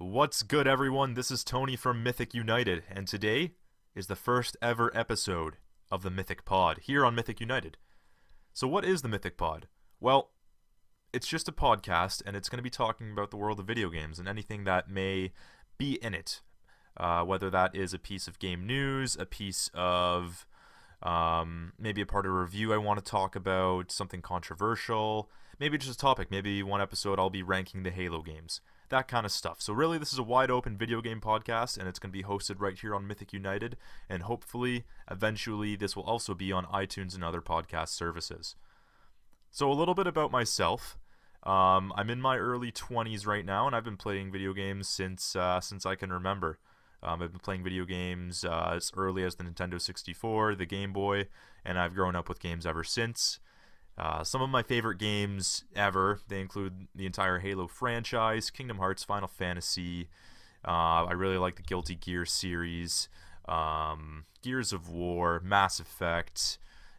What's good, everyone? This is Tony from Mythic United, and today is the first ever episode of the Mythic Pod here on Mythic United. So what is the Mythic Pod? Well, it's just a podcast, and it's going to be talking about the world of video games and anything that may be in it. Whether that is a piece of game news, a piece of maybe a part of a review I want to talk about, something controversial, maybe just a topic. Maybe one episode I'll be ranking the Halo games. That kind of stuff. So really, this is a wide open video game podcast, and it's going to be hosted right here on Mythic United, and hopefully, eventually, this will also be on iTunes and other podcast services. So a little bit about myself. I'm in my early 20s right now, and I've been playing video games since I can remember. I've been playing video games as early as the Nintendo 64, the Game Boy, and I've grown up with games ever since. Some of my favorite games ever, they include the entire Halo franchise, Kingdom Hearts, Final Fantasy. I really like the Guilty Gear series, Gears of War, Mass Effect.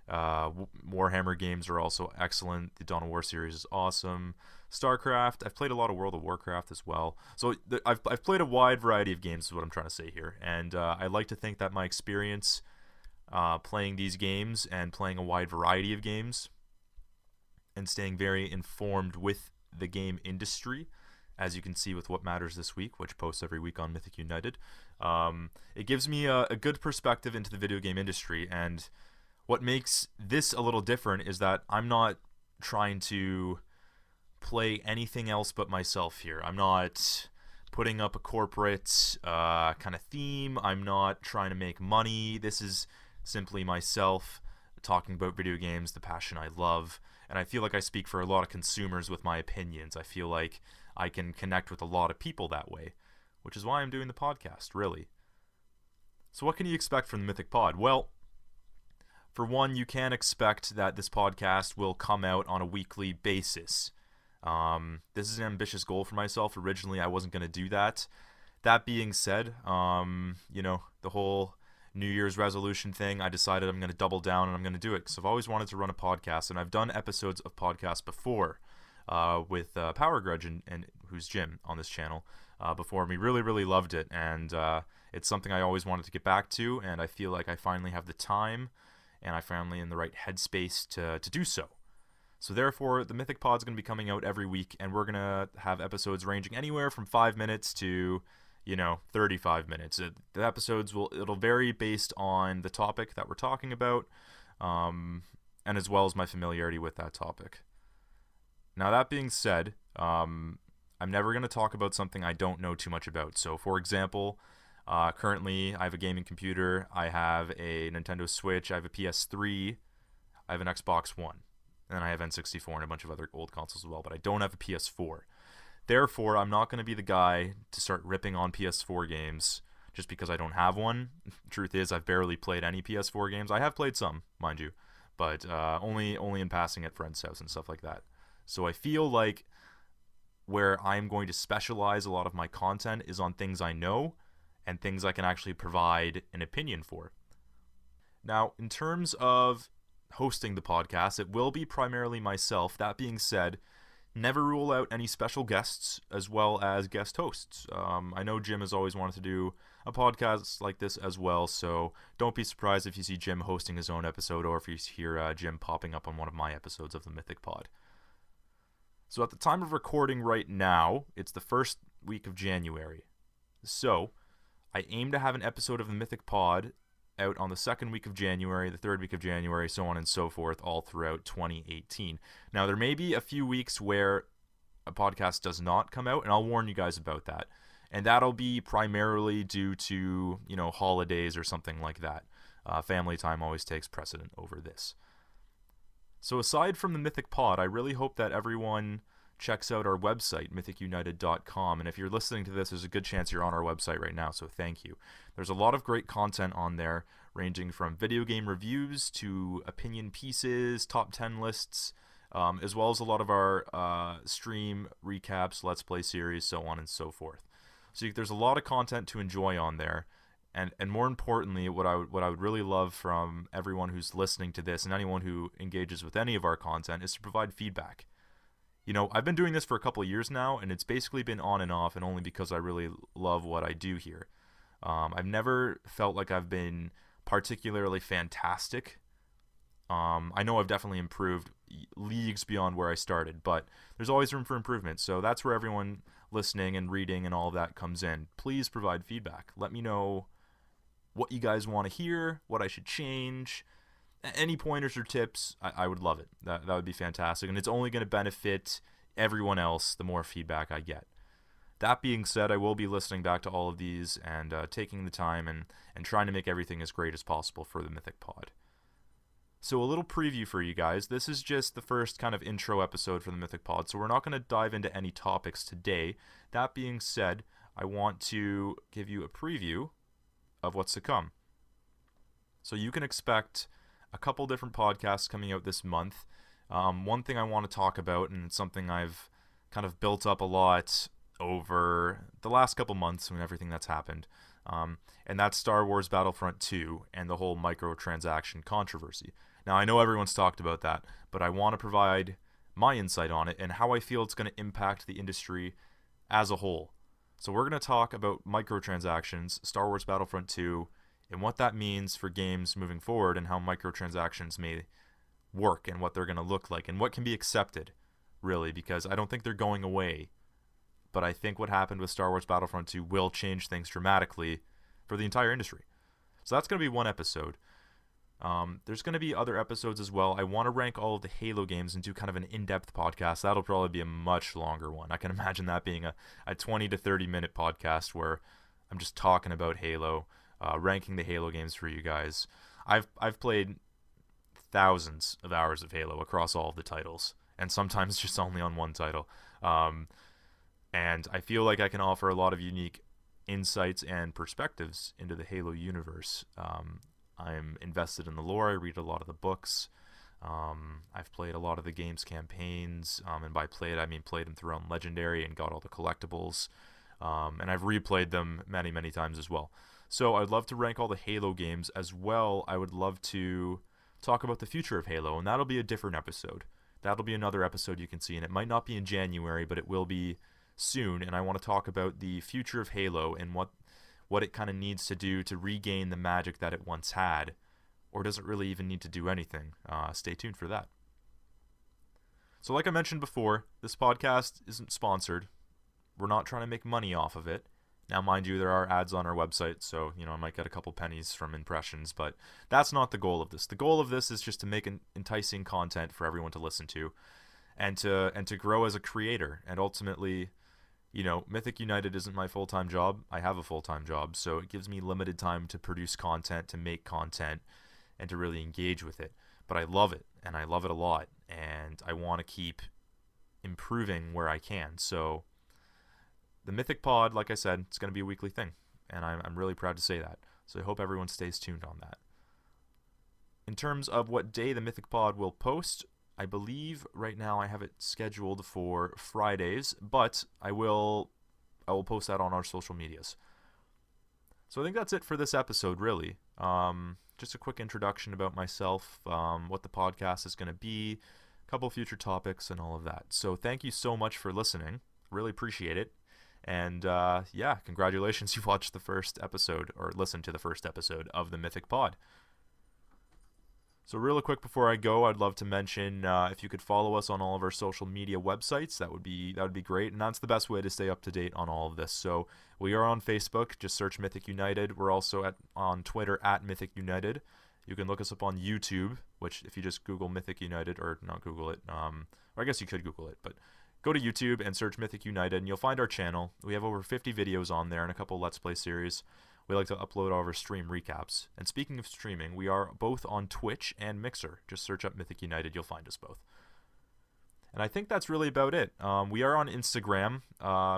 Warhammer games are also excellent. The Dawn of War series is awesome. StarCraft. I've played a lot of World of Warcraft as well. So I've played a wide variety of games is what I'm trying to say here. And I like to think that my experience playing these games and playing a wide variety of games and staying very informed with the game industry, as you can see with What Matters This Week, which posts every week on Mythic United. It gives me a good perspective into the video game industry, and what makes this a little different is that I'm not trying to play anything else but myself here. I'm not putting up a corporate kind of theme. I'm not trying to make money. This is simply myself talking about video games, the passion I love. And I feel like I speak for a lot of consumers with my opinions. I feel like I can connect with a lot of people that way, which is why I'm doing the podcast, really. So what can you expect from the Mythic Pod? Well, for one, you can expect that this podcast will come out on a weekly basis. This is an ambitious goal for myself. Originally, I wasn't going to do that. That being said, the whole New Year's resolution thing, I decided I'm going to double down and I'm going to do it because I've always wanted to run a podcast, and I've done episodes of podcasts before with Power Grudge and who's Jim on this channel before me. Really, really loved it, and it's something I always wanted to get back to, and I feel like I finally have the time and I'm finally in the right headspace to do so. So therefore, the Mythic Pod is going to be coming out every week, and we're going to have episodes ranging anywhere from 5 minutes to 35 minutes. The episodes it'll vary based on the topic that we're talking about, and as well as my familiarity with that topic. Now, that being said, I'm never going to talk about something I don't know too much about. So, for example, currently I have a gaming computer, I have a Nintendo Switch, I have a PS3, I have an Xbox One, and I have N64 and a bunch of other old consoles as well, but I don't have a PS4. Therefore, I'm not going to be the guy to start ripping on PS4 games just because I don't have one. Truth is, I've barely played any PS4 games. I have played some, mind you, but only in passing at friends' house and stuff like that. So I feel like where I'm going to specialize a lot of my content is on things I know and things I can actually provide an opinion for. Now, in terms of hosting the podcast, it will be primarily myself. That being said, never rule out any special guests as well as guest hosts. I know Jim has always wanted to do a podcast like this as well, so don't be surprised if you see Jim hosting his own episode or if you hear Jim popping up on one of my episodes of the Mythic Pod. So at the time of recording right now, it's the first week of January. So I aim to have an episode of the Mythic Pod out on the second week of January, the third week of January, so on and so forth, all throughout 2018. Now, there may be a few weeks where a podcast does not come out, and I'll warn you guys about that. And that'll be primarily due to, holidays or something like that. Family time always takes precedent over this. So aside from the Mythic Pod, I really hope that everyone checks out our website, mythicunited.com. And if you're listening to this, there's a good chance you're on our website right now, so thank you. There's a lot of great content on there, ranging from video game reviews to opinion pieces, top 10 lists, as well as a lot of our stream recaps, Let's Play series, so on and so forth. So there's a lot of content to enjoy on there. And more importantly, what I would really love from everyone who's listening to this and anyone who engages with any of our content is to provide feedback. I've been doing this for a couple of years now, and it's basically been on and off, and only because I really love what I do here. I've never felt like I've been particularly fantastic. I know I've definitely improved leagues beyond where I started, but there's always room for improvement. So that's where everyone listening and reading and all of that comes in. Please provide feedback. Let me know what you guys want to hear, what I should change. Any pointers or tips, I would love it. That would be fantastic. And it's only going to benefit everyone else the more feedback I get. That being said, I will be listening back to all of these and taking the time and trying to make everything as great as possible for the Mythic Pod. So a little preview for you guys. This is just the first kind of intro episode for the Mythic Pod, so we're not going to dive into any topics today. That being said, I want to give you a preview of what's to come. So you can expect a couple different podcasts coming out this month. One thing I want to talk about, and it's something I've kind of built up a lot over the last couple months and everything that's happened, and that's Star Wars Battlefront 2 and the whole microtransaction controversy. Now, I know everyone's talked about that, but I want to provide my insight on it and how I feel it's going to impact the industry as a whole. So we're going to talk about microtransactions, Star Wars Battlefront 2, and what that means for games moving forward and how microtransactions may work and what they're going to look like and what can be accepted, really, because I don't think they're going away. But I think what happened with Star Wars Battlefront 2 will change things dramatically for the entire industry. So that's going to be one episode. There's going to be other episodes as well. I want to rank all of the Halo games and do kind of an in-depth podcast. That'll probably be a much longer one. I can imagine that being a 20 to 30 minute podcast where I'm just talking about Halo, ranking the Halo games for you guys. I've played thousands of hours of Halo across all of the titles, and sometimes just only on one title. And I feel like I can offer a lot of unique insights and perspectives into the Halo universe. I'm invested in the lore. I read a lot of the books. I've played a lot of the game's campaigns, and by played I mean played them through on Legendary and got all the collectibles. And I've replayed them many, many times as well. So I'd love to rank all the Halo games as well. I would love to talk about the future of Halo, and that'll be a different episode. That'll be another episode you can see, and it might not be in January, but it will be soon. And I want to talk about the future of Halo and what it kind of needs to do to regain the magic that it once had, or does it really even need to do anything? Stay tuned for that. So like I mentioned before, this podcast isn't sponsored. We're not trying to make money off of it. Now, mind you, there are ads on our website, so I might get a couple pennies from impressions, but that's not the goal of this. The goal of this is just to make enticing content for everyone to listen to, and to grow as a creator, and ultimately, Mythic United isn't my full-time job. I have a full-time job, so it gives me limited time to produce content, to make content, and to really engage with it. But I love it, and I love it a lot, and I want to keep improving where I can. So the Mythic Pod, like I said, it's going to be a weekly thing, and I'm really proud to say that. So I hope everyone stays tuned on that. In terms of what day the Mythic Pod will post, I believe right now I have it scheduled for Fridays, but I will post that on our social medias. So I think that's it for this episode, really. Just a quick introduction about myself, what the podcast is going to be, a couple future topics, and all of that. So thank you so much for listening. Really appreciate it. And congratulations, you watched the first episode, or listened to the first episode of the Mythic Pod. So real quick before I go, I'd love to mention if you could follow us on all of our social media websites, that would be great, and that's the best way to stay up to date on all of this. So we are on Facebook, just search Mythic United. We're also on Twitter at Mythic United. You can look us up on YouTube, which if you just Google Mythic United, or not Google it, or I guess you could Google it, but go to YouTube and search Mythic United, and you'll find our channel. We have over 50 videos on there and a couple Let's Play series. We like to upload all of our stream recaps. And speaking of streaming, we are both on Twitch and Mixer. Just search up Mythic United, you'll find us both. And I think that's really about it. We are on Instagram.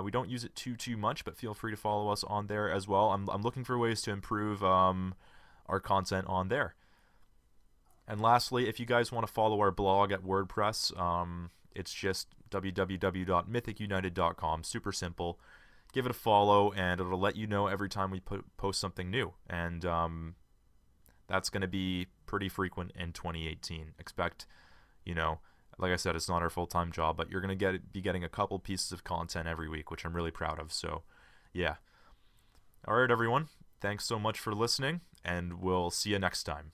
We don't use it too much, but feel free to follow us on there as well. I'm looking for ways to improve our content on there. And lastly, if you guys want to follow our blog at WordPress, it's just www.mythicunited.com. Super simple. Give it a follow, and it'll let you know every time we post something new. And that's going to be pretty frequent in 2018. Expect, Like I said, it's not our full-time job, but you're going to be getting a couple pieces of content every week, which I'm really proud of. So, yeah. All right, everyone. Thanks so much for listening, and we'll see you next time.